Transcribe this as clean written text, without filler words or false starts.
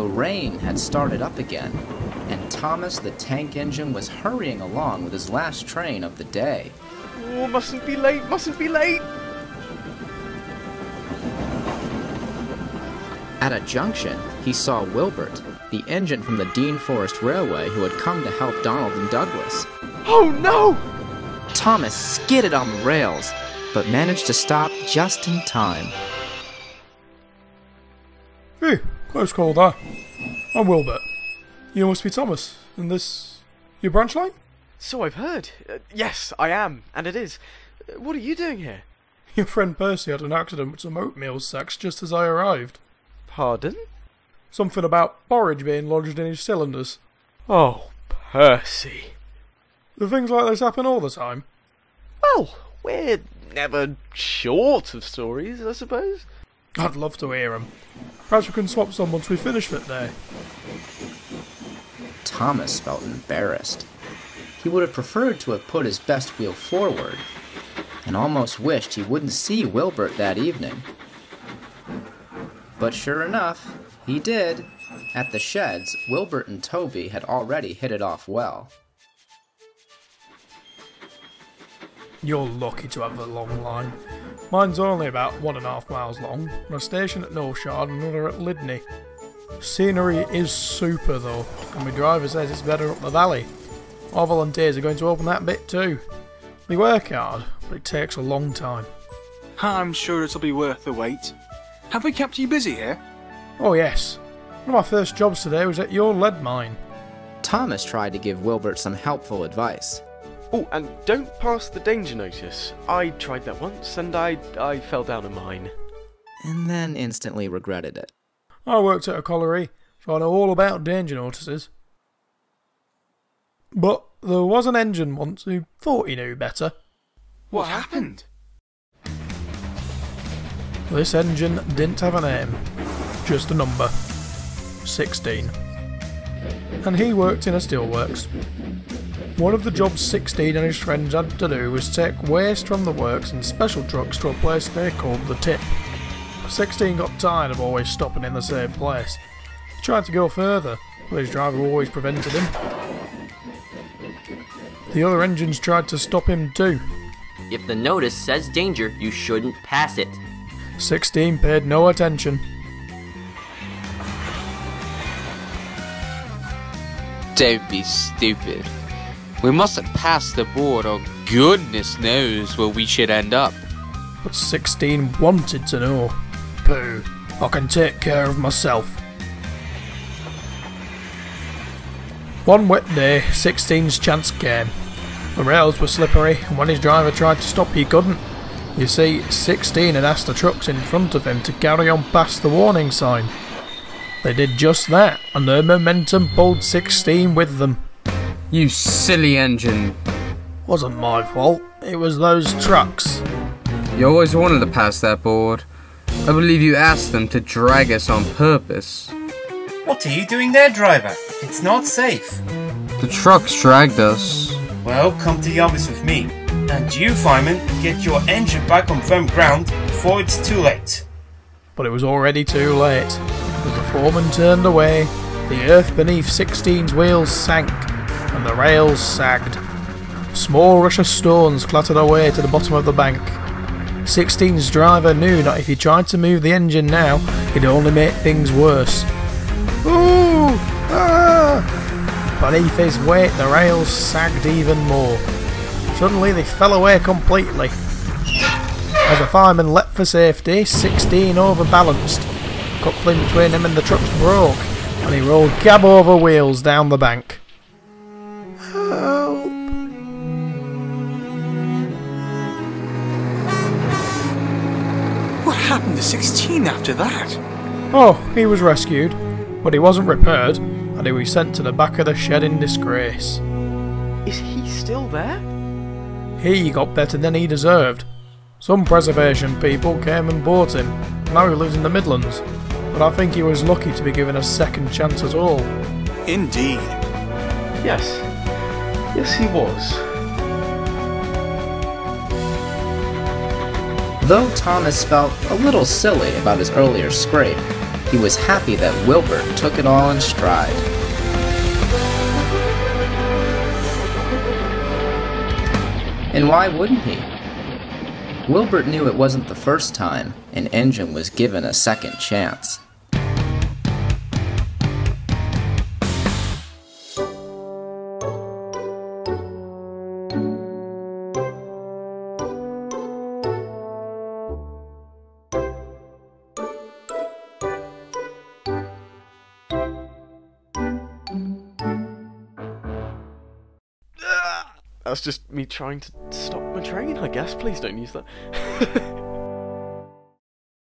The rain had started up again, and Thomas the tank engine was hurrying along with his last train of the day. Oh, mustn't be late, mustn't be late! At a junction, he saw Wilbert, the engine from the Dean Forest Railway who had come to help Donald and Douglas. Oh no! Thomas skidded on the rails, but managed to stop just in time. Phew, close call there. I'm Wilbert. You must be Thomas, and this... your branch line? So I've heard. Yes, I am, and it is. What are you doing here? Your friend Percy had an accident with some oatmeal sacks just as I arrived. Pardon? Something about porridge being lodged in his cylinders. Oh, Percy. Do things like this happen all the time? Well, we're never short of stories, I suppose. I'd love to hear 'em. Perhaps we can swap some once we finish for the day. Thomas felt embarrassed. He would have preferred to have put his best wheel forward, and almost wished he wouldn't see Wilbert that evening. But sure enough, he did. At the sheds, Wilbert and Toby had already hit it off well. You're lucky to have a long line. Mine's only about 1.5 miles long, and a station at Northshard and another at Lydney. Scenery is super though, and my driver says it's better up the valley. Our volunteers are going to open that bit too. They work hard, but it takes a long time. I'm sure it'll be worth the wait. Have we kept you busy here? Oh yes. One of my first jobs today was at your lead mine. Thomas tried to give Wilbert some helpful advice. Oh, and don't pass the danger notice. I tried that once, and I fell down a mine. And then instantly regretted it. I worked at a colliery, so I know all about danger notices. But there was an engine once who thought he knew better. What happened? This engine didn't have a name, just a number. 16. And he worked in a steelworks. One of the jobs 16 and his friends had to do was take waste from the works in special trucks to a place they called the tip. 16 got tired of always stopping in the same place. He tried to go further, but his driver always prevented him. The other engines tried to stop him too. If the notice says danger, you shouldn't pass it. 16 paid no attention. Don't be stupid. We mustn't pass the board or goodness knows where we should end up. But 16 wanted to know. Pooh, I can take care of myself. One wet day, 16's chance came. The rails were slippery, and when his driver tried to stop he couldn't. You see, 16 had asked the trucks in front of him to carry on past the warning sign. They did just that, and their momentum pulled 16 with them. You silly engine. Wasn't my fault, it was those trucks. You always wanted to pass that board. I believe you asked them to drag us on purpose. What are you doing there, driver? It's not safe. The trucks dragged us. Well, come to the office with me. And you, fireman, get your engine back on firm ground before it's too late. But it was already too late. As the foreman turned away, the earth beneath 16's wheels sank, and the rails sagged. A small rush of stones clattered away to the bottom of the bank. 16's driver knew that if he tried to move the engine now, he'd only make things worse. Ooh! Ah! Beneath his weight, the rails sagged even more. Suddenly they fell away completely. As the fireman leapt for safety, 16 overbalanced. Coupling between him and the trucks broke, and he rolled cab over wheels down the bank. Help! What happened to 16 after that? Oh, he was rescued, but he wasn't repaired, and he was sent to the back of the shed in disgrace. Is he still there? He got better than he deserved. Some preservation people came and bought him. Now he lives in the Midlands, but I think he was lucky to be given a second chance at all. Indeed. Yes. Yes, he was. Though Thomas felt a little silly about his earlier scrape, He was happy that Wilbert took it all in stride. And why wouldn't he? Wilbert knew it wasn't the first time an engine was given a second chance. That's just me trying to stop my train, I guess. Please don't use that.